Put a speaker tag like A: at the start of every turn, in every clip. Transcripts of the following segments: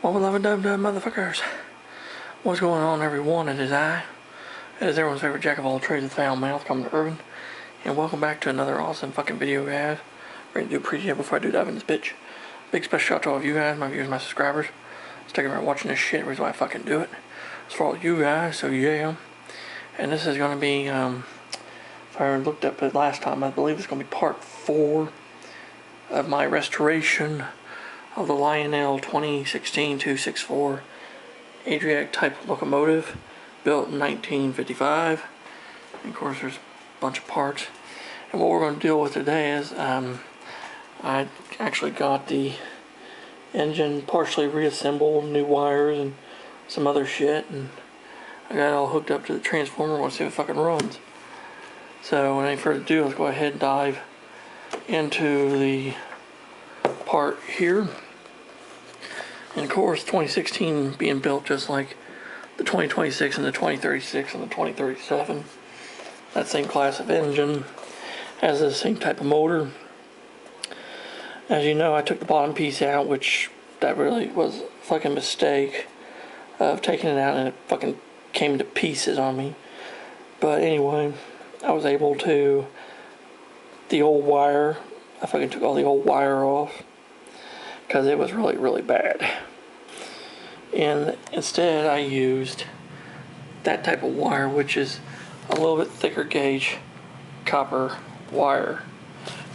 A: Well, beloved motherfuckers, what's going on, everyone? It is I. It is everyone's favorite jack of all trades with foul mouth, coming to Urban, and welcome back to another awesome fucking video, guys. Ready to do a pre-jab before I do dive in this bitch. Big special shout out to all of you guys, my viewers, my subscribers. Sticking around watching this shit, reason why I fucking do it. It's for all of you guys, so yeah. And this is gonna be, if I looked up it last time, I believe it's gonna be part 4 of my restoration of the Lionel 2016-264 Adriatic type locomotive, built in 1955. And of course, there's a bunch of parts. And what we're going to deal with today is I actually got the engine partially reassembled, new wires and some other shit, and I got it all hooked up to the transformer. I want to see if it fucking runs. So, without any further ado, let's go ahead and dive into the part here. And of course, 2016 being built just like the 2026 and the 2036 and the 2037. That same class of engine has the same type of motor. As you know, I took the bottom piece out, which that really was a fucking mistake of taking it out, and it fucking came to pieces on me. But anyway, I was able to, the old wire, I fucking took all the old wire off because it was really, really bad. And instead I used that type of wire, which is a little bit thicker gauge copper wire.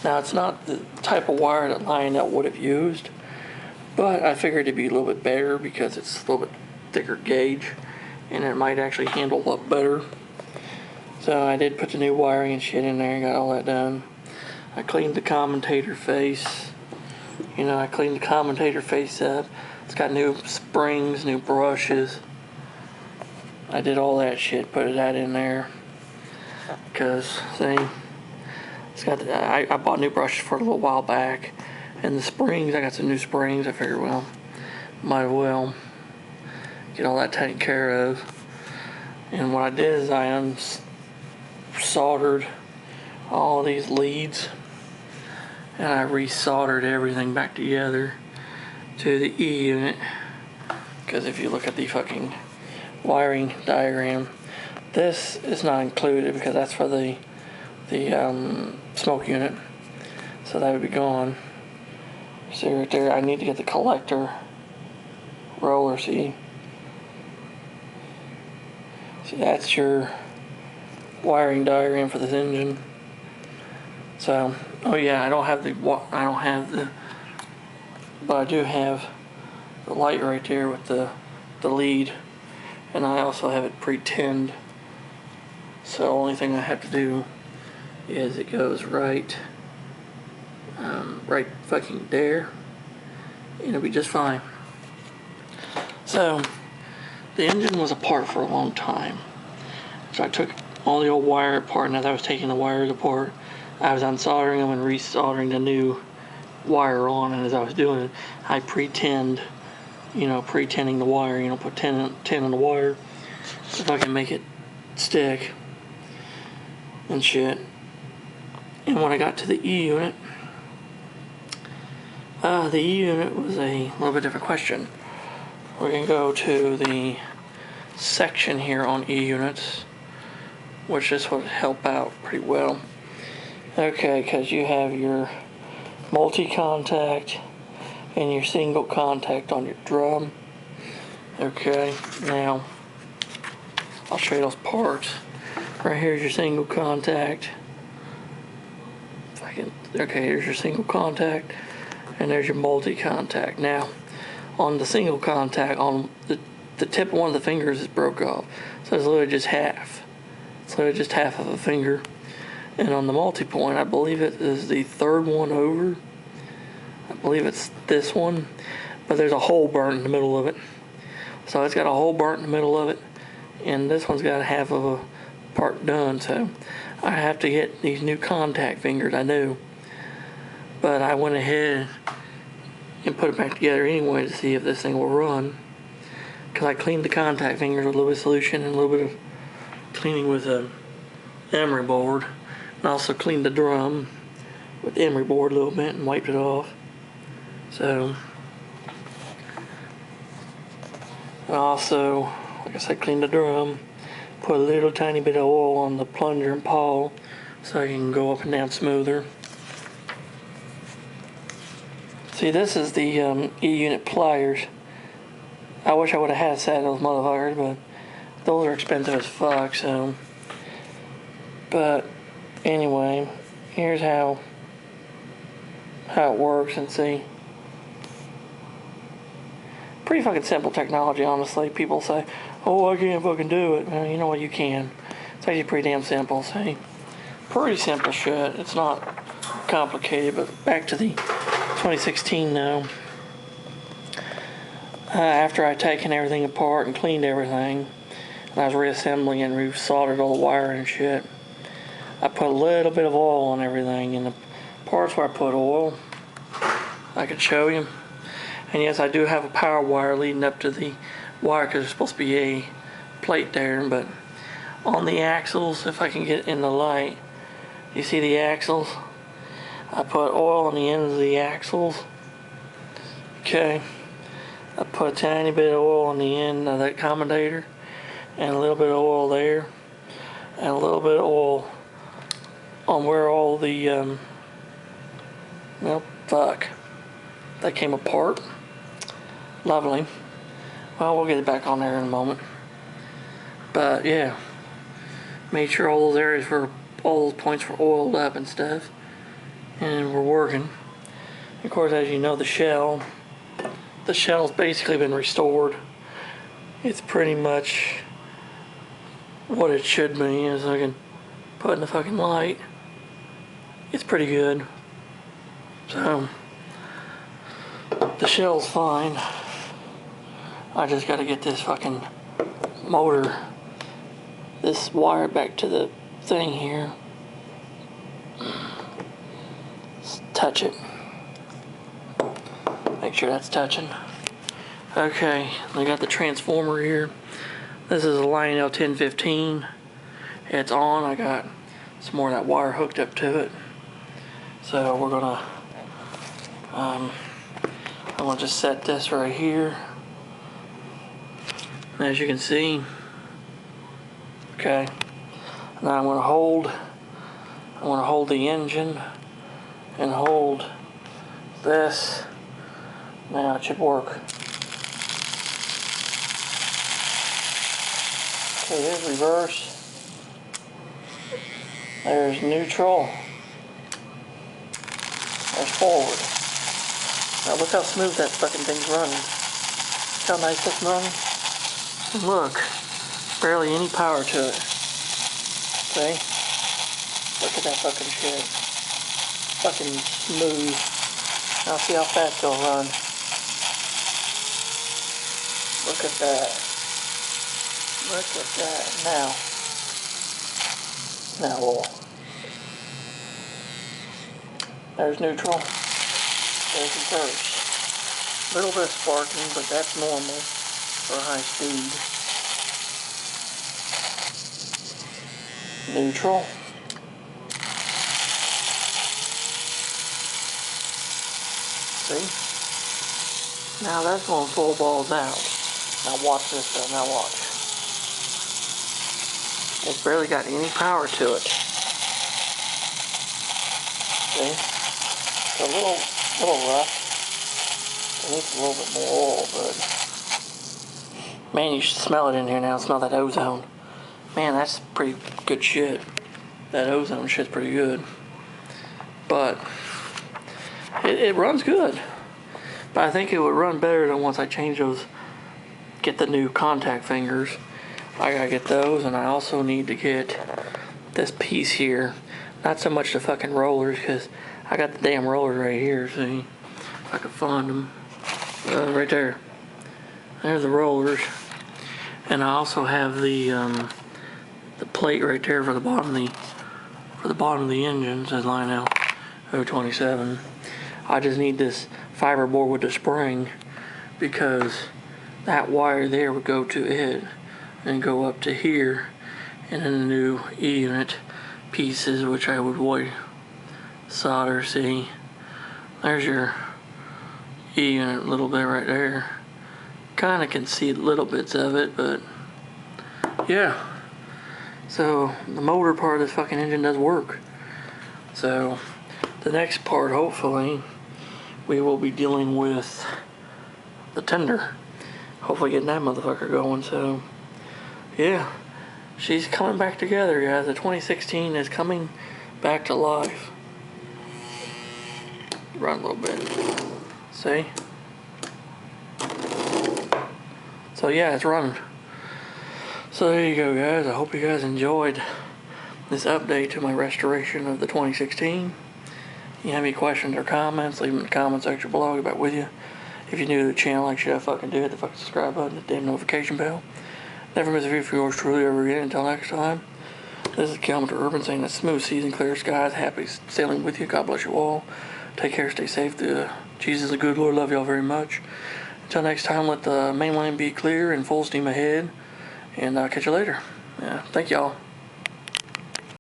A: Now, it's not the type of wire that Lionel would have used, but I figured it'd be a little bit better because it's a little bit thicker gauge and it might actually handle up better. So I did put the new wiring and shit in there, got all that done. I cleaned the commutator face. You know, I cleaned the commutator face up. It's got new springs, new brushes. I did all that shit, put that in there. Because, see, it's got the, I bought new brushes for it a little while back. And the springs, I got some new springs. I figured, well, might as well get all that taken care of. And what I did is I unsoldered all these leads. And I resoldered everything back together to the E unit, because if you look at the fucking wiring diagram, this is not included because that's for the smoke unit, so that would be gone. See right there, I need to get the collector roller. See, that's your wiring diagram for this engine. So, oh yeah, I don't have the, but I do have the light right there with the lead, and I also have it pre-tinned. So the only thing I have to do is it goes right fucking there, and it'll be just fine. So the engine was apart for a long time, so I took all the old wire apart, and as I was taking the wires apart, I was unsoldering them and resoldering the new wire on, and as I was doing it, I pre-tinned, pre-tinning the wire, put tin on the wire so if I can make it stick and shit. And when I got to the E unit, the E unit was a little bit different question. We're going to go to the section here on E units, which this would help out pretty well. Okay, because you have your multi-contact and your single contact on your drum. Okay, now I'll show you those parts. Right here's your single contact. Okay, here's your single contact, and there's your multi-contact. Now, on the single contact, on the tip of one of the fingers is broke off, so it's literally just half. It's literally just half of a finger. And on the multi-point, I believe it is the third one over. I believe it's this one, but there's a hole burnt in the middle of it. So it's got a hole burnt in the middle of it, and this one's got half of a part done. So I have to get these new contact fingers, I knew. But I went ahead and put it back together anyway to see if this thing will run. Because I cleaned the contact fingers with a little bit of solution and a little bit of cleaning with a emery board. And also cleaned the drum with the emery board a little bit and wiped it off. So And also, like I said, clean the drum. Put a little tiny bit of oil on the plunger and pawl so you can go up and down smoother. See, this is the E-unit pliers. I wish I would have had a set of those motherfuckers, but those are expensive as fuck, so. But anyway, here's how it works, and see. Pretty fucking simple technology, honestly. People say, oh, I can't fucking do it. Well, you know what, you can. It's actually pretty damn simple, see. Pretty simple shit. It's not complicated, but back to the 2016 now. After I'd taken everything apart and cleaned everything, and I was reassembling it and resoldered all the wire and shit, I put a little bit of oil on everything, and the parts where I put oil, I could show you. And yes, I do have a power wire leading up to the wire because there's supposed to be a plate there, but on the axles, if I can get in the light, you see the axles? I put oil on the ends of the axles. Okay. I put a tiny bit of oil on the end of that accommodator, and a little bit of oil there, and a little bit of oil on where all the, that came apart. Lovely. Well, we'll get it back on there in a moment. But yeah, made sure all those areas were, all those points were oiled up and stuff, and we're working. Of course, as you know, the shell's basically been restored. It's pretty much what it should be, as I can put in the fucking light. It's pretty good. So the shell's fine. I just gotta get this fucking motor, this wire back to the thing here. Let's touch it. Make sure that's touching. Okay, I got the transformer here. This is a Lionel 1015. It's on. I got some more of that wire hooked up to it. So we're gonna, I'm gonna just set this right here. As you can see, okay. Now I'm gonna hold the engine and hold this. Now it should work. Okay, there's reverse. There's neutral. There's forward. Now look how smooth that fucking thing's running. Look how nice that's running. And look, barely any power to it. See? Look at that fucking shit. Fucking smooth. Now see how fast it'll run. Look at that. Look at that. Now we'll. There's neutral. There's reverse. A little bit of sparking, but that's normal for high speed. Neutral. See? Now that's going full balls out. Now watch this though. Now watch. It's barely got any power to it. See? It's a little rough. It needs a little bit more oil, but man, you should smell it in here now. Smell that ozone. Man, that's pretty good shit. That ozone shit's pretty good. But it runs good. But I think it would run better than once I change those, get the new contact fingers. I gotta get those, and I also need to get this piece here. Not so much the fucking rollers, because I got the damn rollers right here, see? If I could find them. Right there. There's the rollers. And I also have the plate right there for the bottom of the engine, says Lionel 027. I just need this fiber board with the spring, because that wire there would go to it and go up to here, and then the new E-unit pieces, which I would solder. See, there's your E-unit a little bit right there. kind of can see little bits of it, but yeah. So the motor part of this fucking engine does work. So the next part, hopefully, we will be dealing with the tender. Hopefully getting that motherfucker going. So yeah, she's coming back together, guys. The 2016 is coming back to life. Run a little bit. See? So yeah, it's running. So there you go, guys. I hope you guys enjoyed this update to my restoration of the 2016. If you have any questions or comments, leave them in the comment section below. I'll get back with you. If you're new to the channel, like shit, I fucking do, hit the fucking subscribe button, the damn notification bell. Never miss a video for yours truly ever again. Until next time, this is Kilometer Urban saying that smooth seas and clear skies. Happy sailing with you. God bless you all. Take care, stay safe. Jesus, the good Lord, love y'all very much. Until next time, let the main line be clear and full steam ahead. And I'll catch you later. Yeah, thank y'all.